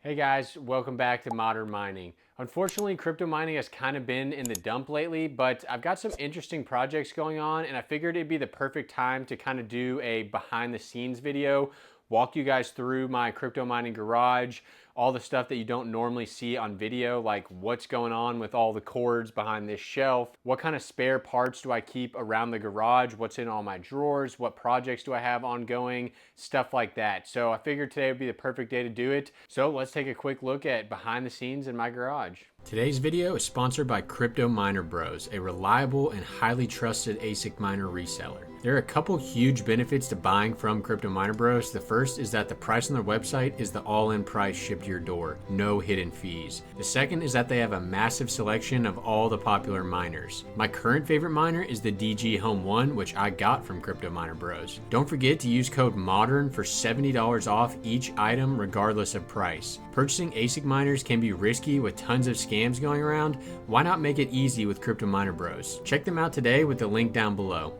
Hey guys, welcome back to Modern Mining. Unfortunately, crypto mining has kind of been in the dump lately, but I've got some interesting projects going on and I figured it'd be the perfect time to kind of do a behind the scenes video, walk you guys through my crypto mining garage, all the stuff that you don't normally see on video, like what's going on with all the cords behind this shelf, what kind of spare parts do I keep around the garage, what's in all my drawers, what projects do I have ongoing, stuff like that. So I figured today would be the perfect day to do it. So let's take a quick look at behind the scenes in my garage. Today's video is sponsored by Crypto Miner Bros, a reliable and highly trusted ASIC miner reseller. There are a couple huge benefits to buying from Crypto Miner Bros. The first is that the price on their website is the all-in price shipped to your door, no hidden fees. The second is that they have a massive selection of all the popular miners. My current favorite miner is the DG Home 1, which I got from Crypto Miner Bros. Don't forget to use code MODERN for $70 off each item regardless of price. Purchasing ASIC miners can be risky with tons of scams going around. Why not make it easy with Crypto Miner Bros? Check them out today with the link down below.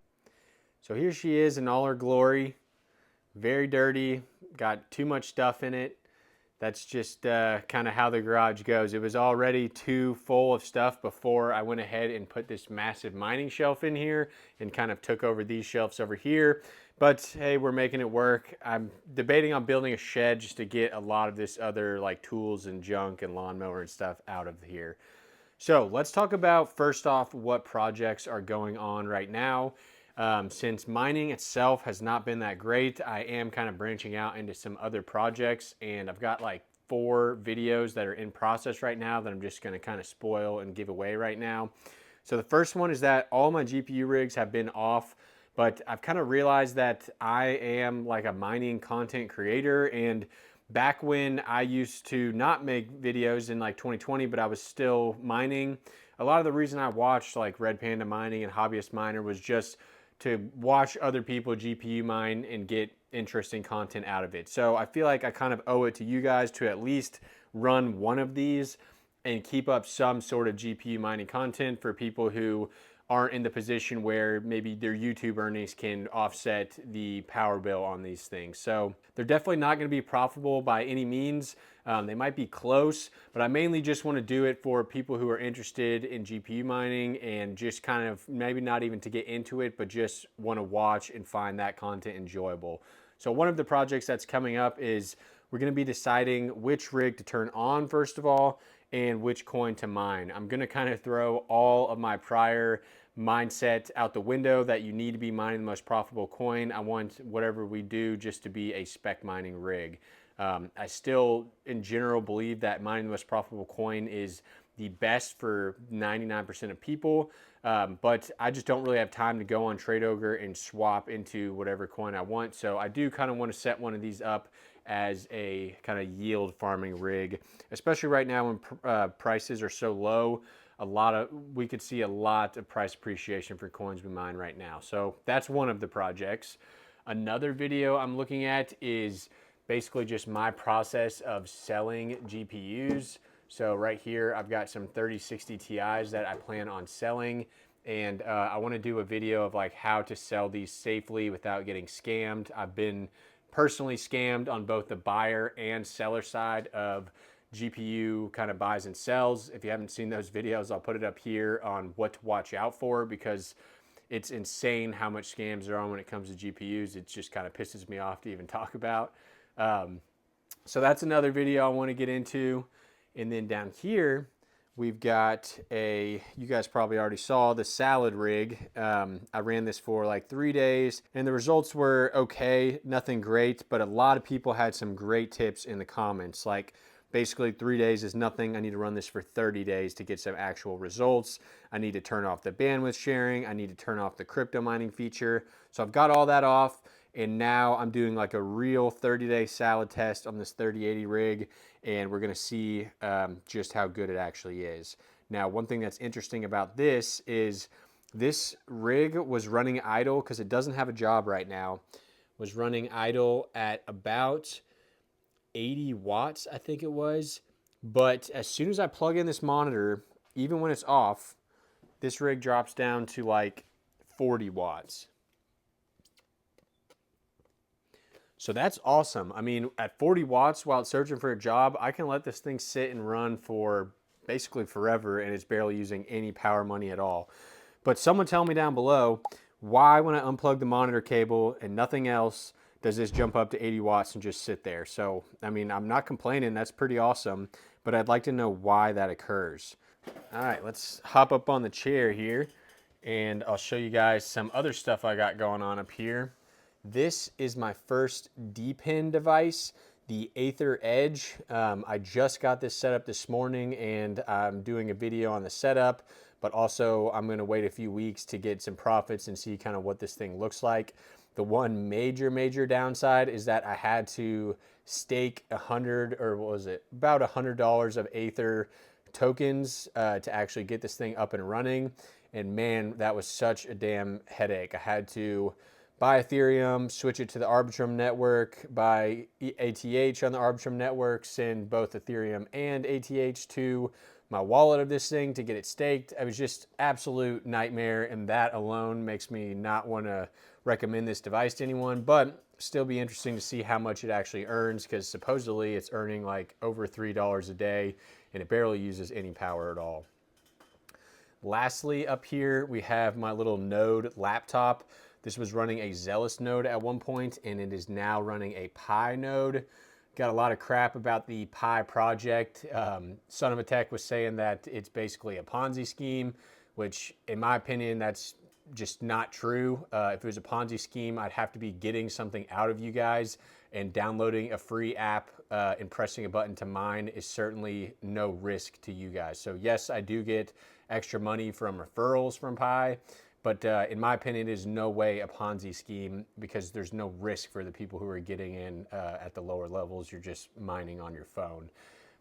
So here she is in all her glory. Very dirty, got too much stuff in it. That's just kind of how the garage goes. It was already too full of stuff before I went ahead and put this massive mining shelf in here and kind of took over these shelves over here. But hey, we're making it work. I'm debating on building a shed just to get a lot of this other like tools and junk and lawnmower and stuff out of here. So let's talk about first off what projects are going on right now. Since mining itself has not been that great, I am kind of branching out into some other projects, and I've got like 4 videos that are in process right now that I'm just going to kind of spoil and give away right now. So the first one is that all my GPU rigs have been off, but I've kind of realized that I am like a mining content creator, and back when I used to not make videos in like 2020, but I was still mining, a lot of the reason I watched like Red Panda Mining and Hobbyist Miner was just to watch other people GPU mine and get interesting content out of it. So I feel like I kind of owe it to you guys to at least run one of these and keep up some sort of GPU mining content for people who aren't in the position where maybe their YouTube earnings can offset the power bill on these things. So they're definitely not going to be profitable by any means. They might be close, but I mainly just want to do it for people who are interested in GPU mining and just kind of maybe not even to get into it, but just want to watch and find that content enjoyable. So one of the projects that's coming up is we're going to be deciding which rig to turn on first of all and which coin to mine. I'm going to kind of throw all of my prior mindset out the window that you need to be mining the most profitable coin. I want whatever we do just to be a spec mining rig. I still, in general, believe that mining the most profitable coin is the best for 99% of people, but I just don't really have time to go on Trade Ogre and swap into whatever coin I want. So I do kind of want to set one of these up as a kind of yield farming rig, especially right now when prices are so low. We could see a lot of price appreciation for coins we mine right now. So that's one of the projects. Another video I'm looking at is basically just my process of selling GPUs. So right here, I've got some 3060 Ti's that I plan on selling. And I want to do a video of like how to sell these safely without getting scammed. I've been personally scammed on both the buyer and seller side of GPU kind of buys and sells. If you haven't seen those videos, I'll put it up here on what to watch out for because it's insane how much scams there are when it comes to GPUs. It just kind of pisses me off to even talk about. So that's another video I want to get into. And then down here, we've got you guys probably already saw the salad rig. I ran this for like 3 days and the results were okay, nothing great, but a lot of people had some great tips in the comments. Like basically 3 days is nothing. I need to run this for 30 days to get some actual results. I need to turn off the bandwidth sharing. I need to turn off the crypto mining feature. So I've got all that off. And now I'm doing like a real 30-day salad test on this 3080 rig, and we're gonna see just how good it actually is. Now, one thing that's interesting about this is this rig was running idle because it doesn't have a job right now, was running idle at about 80 watts, I think it was. But as soon as I plug in this monitor, even when it's off, this rig drops down to like 40 watts. So that's awesome. I mean, at 40 watts while searching for a job, I can let this thing sit and run for basically forever, and it's barely using any power money at all. But someone tell me down below, why when I unplug the monitor cable and nothing else, does this jump up to 80 watts and just sit there? So, I mean, I'm not complaining. That's pretty awesome, but I'd like to know why that occurs. All right, let's hop up on the chair here, and I'll show you guys some other stuff I got going on up here. This is my first depin device, the Aethir Edge. I just got this set up this morning, and I'm doing a video on the setup, but also I'm gonna wait a few weeks to get some profits and see kind of what this thing looks like. The one major downside is that I had to stake about $100 of Aethir tokens to actually get this thing up and running. And man, that was such a damn headache. I had to buy Ethereum, switch it to the Arbitrum network, buy ATH on the Arbitrum network, send both Ethereum and ATH to my wallet of this thing to get it staked. It was just absolute nightmare, and that alone makes me not want to recommend this device to anyone, but still be interesting to see how much it actually earns, because supposedly it's earning like over $3 a day, and it barely uses any power at all. Lastly, up here, we have my little Node laptop. This was running a Zealous node at one point, and it is now running a Pi node. Got a lot of crap about the Pi project. Son of a Tech was saying that it's basically a Ponzi scheme, which in my opinion, that's just not true. If it was a Ponzi scheme, I'd have to be getting something out of you guys, and downloading a free app and pressing a button to mine is certainly no risk to you guys. So yes, I do get extra money from referrals from Pi, but in my opinion, it is no way a Ponzi scheme, because there's no risk for the people who are getting in at the lower levels. You're just mining on your phone.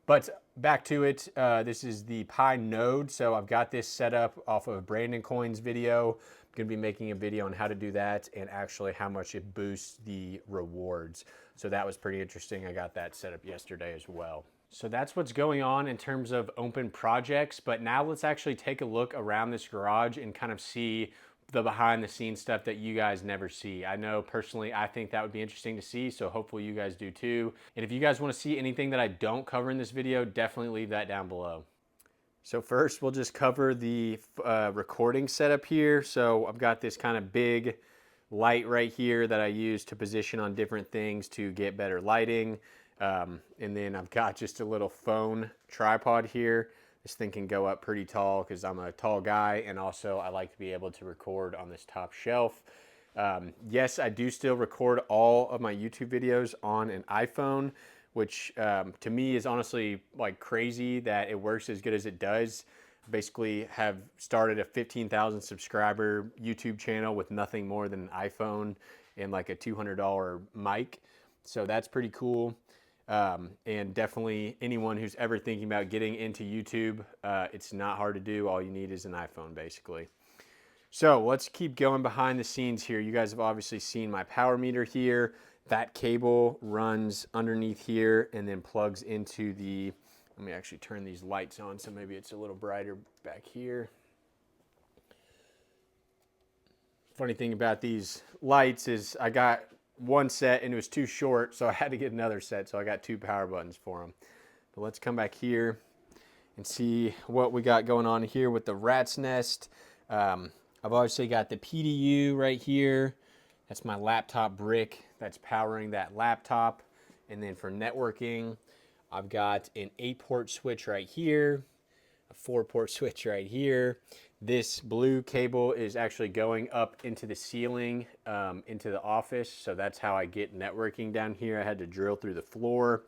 But back to it, this is the Pi node. So I've got this set up off of Brandon Coin's video. I'm gonna be making a video on how to do that and actually how much it boosts the rewards. So that was pretty interesting. I got that set up yesterday as well. So that's what's going on in terms of open projects, but now let's actually take a look around this garage and kind of see the behind the scenes stuff that you guys never see. I know personally, I think that would be interesting to see, so hopefully you guys do too. And if you guys want to see anything that I don't cover in this video, definitely leave that down below. So first we'll just cover the recording setup here. So I've got this kind of big light right here that I use to position on different things to get better lighting. And then I've got just a little phone tripod here. This thing can go up pretty tall because I'm a tall guy, and also I like to be able to record on this top shelf. Yes, I do still record all of my YouTube videos on an iPhone, which to me is honestly like crazy that it works as good as it does. Basically have started a 15,000 subscriber YouTube channel with nothing more than an iPhone and like a $200 mic. So that's pretty cool. And definitely anyone who's ever thinking about getting into YouTube, it's not hard to do. All you need is an iPhone, basically. So let's keep going behind the scenes here. You guys have obviously seen my power meter here. That cable runs underneath here and then plugs into the, let me actually turn these lights on so maybe it's a little brighter back here. Funny thing about these lights is I got one set and it was too short, so I had to get another set, so I got two power buttons for them. But let's come back here and see what we got going on here with the rat's nest. I've obviously got the PDU right here. That's my laptop brick that's powering that laptop. And then for networking, I've got an 8-port switch right here, a 4-port switch right here. This blue cable is actually going up into the ceiling, into the office. So that's how I get networking down here. I had to drill through the floor.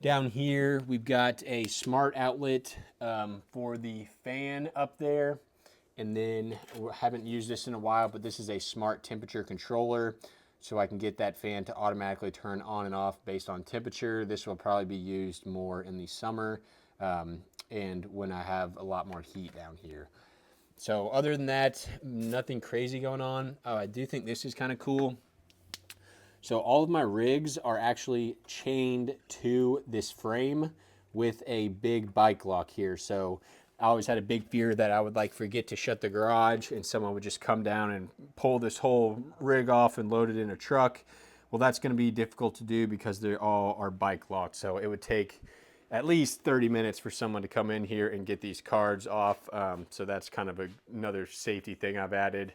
Down here, we've got a smart outlet for the fan up there. And then I haven't used this in a while, but this is a smart temperature controller. So I can get that fan to automatically turn on and off based on temperature. This will probably be used more in the summer. And when I have a lot more heat down here. So other than that, nothing crazy going on. Oh, I do think this is kind of cool. So all of my rigs are actually chained to this frame with a big bike lock here. So I always had a big fear that I would like forget to shut the garage and someone would just come down and pull this whole rig off and load it in a truck. Well, that's going to be difficult to do because they all are bike locked. So it would take at least 30 minutes for someone to come in here and get these cards off. So that's kind of another safety thing I've added.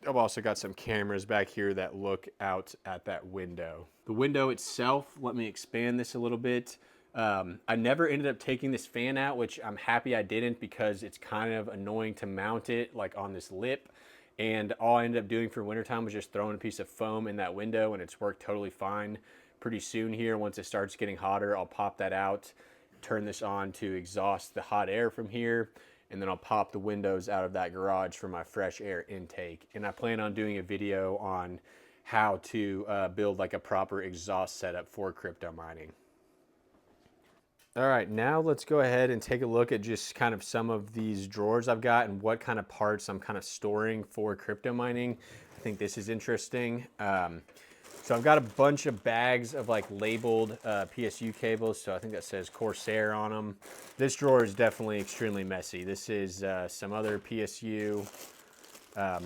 I've also got some cameras back here that look out at that window. The window itself, let me expand this a little bit. I never ended up taking this fan out, which I'm happy I didn't because it's kind of annoying to mount it like on this lip. And all I ended up doing for wintertime was just throwing a piece of foam in that window, and it's worked totally fine. Pretty soon here, once it starts getting hotter, I'll pop that out, turn this on to exhaust the hot air from here, and then I'll pop the windows out of that garage for my fresh air intake. And I plan on doing a video on how to build like a proper exhaust setup for crypto mining. All right, now let's go ahead and take a look at just kind of some of these drawers I've got and what kind of parts I'm kind of storing for crypto mining. I think this is interesting. So I've got a bunch of bags of like labeled PSU cables. So I think that says Corsair on them. This drawer is definitely extremely messy. This is some other PSU.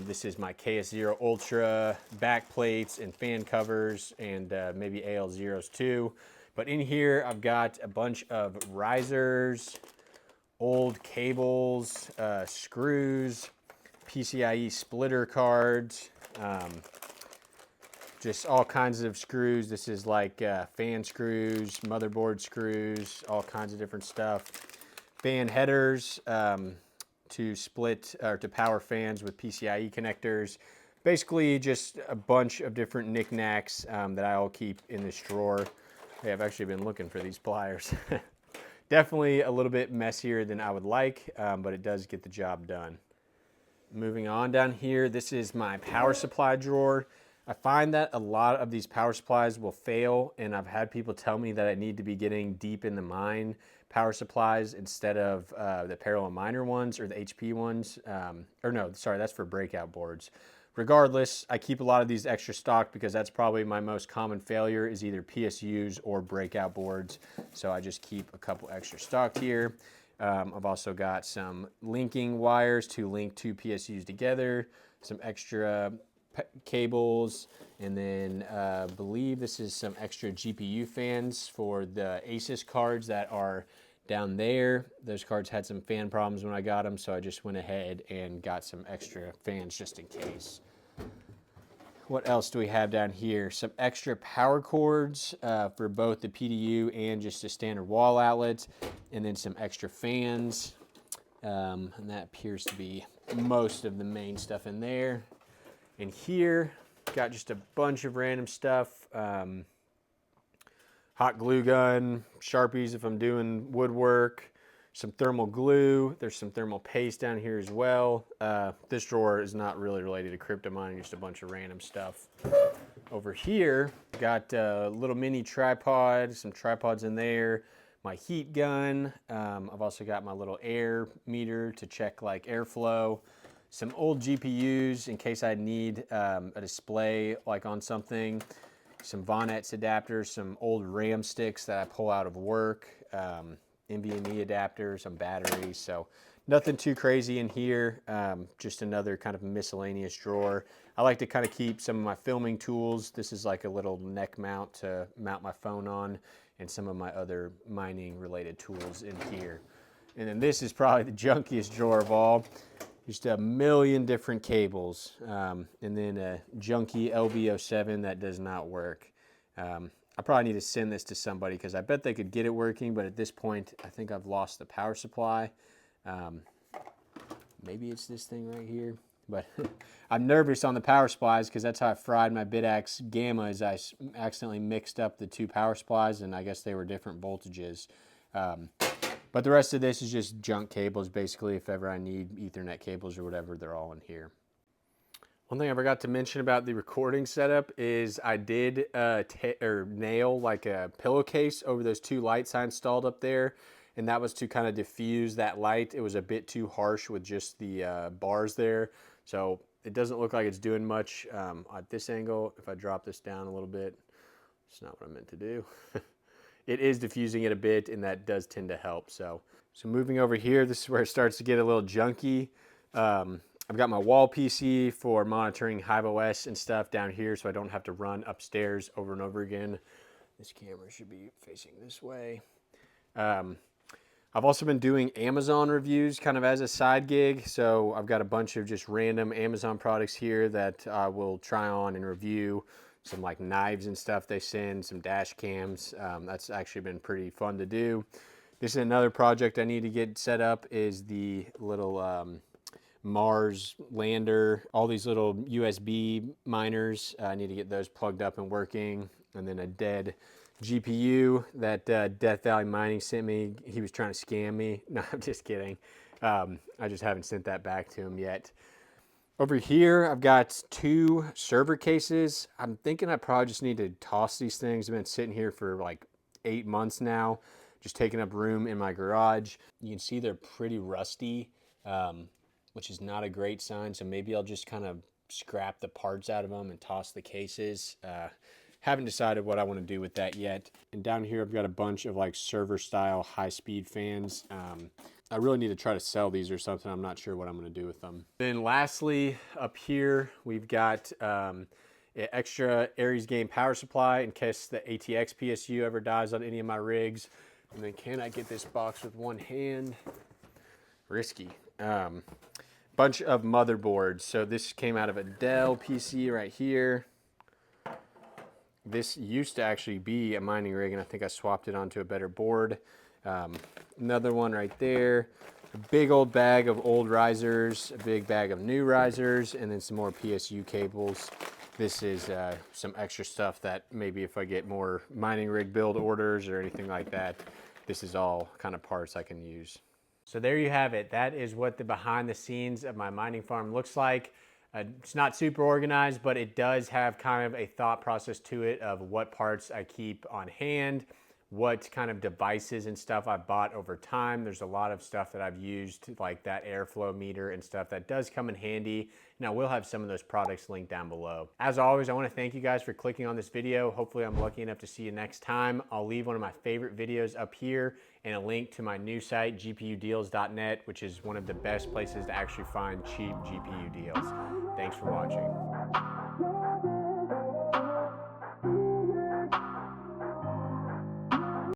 This is my KS0 Ultra back plates and fan covers and maybe AL0s too. But in here, I've got a bunch of risers, old cables, screws, PCIe splitter cards, just all kinds of screws. This is like fan screws, motherboard screws, all kinds of different stuff. Fan headers to split or to power fans with PCIe connectors. Basically just a bunch of different knickknacks that I'll keep in this drawer. Hey, I've actually been looking for these pliers. Definitely a little bit messier than I would like, but it does get the job done. Moving on down here, this is my power supply drawer. I find that a lot of these power supplies will fail, and I've had people tell me that I need to be getting deep in the mine power supplies instead of the parallel miner ones or the HP ones. Or no, sorry, that's for breakout boards. Regardless, I keep a lot of these extra stock because that's probably my most common failure is either PSUs or breakout boards. So I just keep a couple extra stocked here. I've also got some linking wires to link two PSUs together, some extra cables, and then I believe this is some extra GPU fans for the ASIC cards that are down there. Those cards had some fan problems when I got them, so I just went ahead and got some extra fans just in case. What else do we have down here? Some extra power cords for both the PDU and just a standard wall outlet, and then some extra fans. And that appears to be most of the main stuff in there. And here, got just a bunch of random stuff. Hot glue gun, Sharpies if I'm doing woodwork, some thermal glue. There's some thermal paste down here as well. This drawer is not really related to crypto mining, just a bunch of random stuff. Over here, got a little mini tripod, some tripods in there, my heat gun. I've also got my little air meter to check like airflow. Some old GPUs in case I need a display like on something. Some Vonnex adapters, some old RAM sticks that I pull out of work, NVMe adapters, some batteries. So nothing too crazy in here, just another kind of miscellaneous drawer. I like to kind of keep some of my filming tools. This is like a little neck mount to mount my phone on, and some of my other mining related tools in here. And then this is probably the junkiest drawer of all. Just a million different cables, and then a junky LB07 that does not work. I probably need to send this to somebody because I bet they could get it working, but at this point, I think I've lost the power supply. Maybe it's this thing right here, but I'm nervous on the power supplies because that's how I fried my Bidax Gamma is I accidentally mixed up the two power supplies, and I guess they were different voltages. But the rest of this is just junk cables, basically. If ever I need Ethernet cables or whatever, they're all in here. One thing I forgot to mention about the recording setup is I did nail like a pillowcase over those two lights I installed up there, and that was to kind of diffuse that light. It was a bit too harsh with just the bars there, so it doesn't look like it's doing much at this angle. If I drop this down a little bit, it's not what I meant to do. It is diffusing it a bit, and that does tend to help. So moving over here, this is where it starts to get a little junky. I've got my wall PC for monitoring HiveOS and stuff down here so I don't have to run upstairs over and over again. This camera should be facing this way. I've also been doing Amazon reviews kind of as a side gig. So I've got a bunch of just random Amazon products here that I will try on and review. Some like knives and stuff they send, some dash cams. That's actually been pretty fun to do. This is another project I need to get set up, is the little Mars lander, all these little USB miners. I need to get those plugged up and working. And then a dead GPU that Death Valley Mining sent me. He was trying to scam me. No, I'm just kidding. I just haven't sent that back to him yet. Over here, I've got 2 server cases. I'm thinking I probably just need to toss these things. I've been sitting here for like 8 months now, just taking up room in my garage. You can see they're pretty rusty, which is not a great sign. So maybe I'll just kind of scrap the parts out of them and toss the cases. Haven't decided what I want to do with that yet. And down here, I've got a bunch of like server style high-speed fans. I really need to try to sell these or something. I'm not sure what I'm going to do with them. Then lastly, up here, we've got an extra Aries game power supply in case the ATX PSU ever dies on any of my rigs. And then can I get this box with one hand? Risky. Bunch of motherboards. So this came out of a Dell PC right here. This used to actually be a mining rig, and I think I swapped it onto a better board. Another one right there. A big old bag of old risers, a big bag of new risers, and then some more PSU cables. This is some extra stuff that maybe if I get more mining rig build orders or anything like that, this is all kind of parts I can use. So there you have it. That is what the behind the scenes of my mining farm looks like. It's not super organized, but it does have kind of a thought process to it of what parts I keep on hand, what kind of devices and stuff I bought over time. There's a lot of stuff that I've used, like that airflow meter and stuff that does come in handy. And I will have some of those products linked down below. As always, I want to thank you guys for clicking on this video. Hopefully I'm lucky enough to see you next time. I'll leave one of my favorite videos up here and a link to my new site, gpudeals.net, which is one of the best places to actually find cheap GPU deals. Thanks for watching.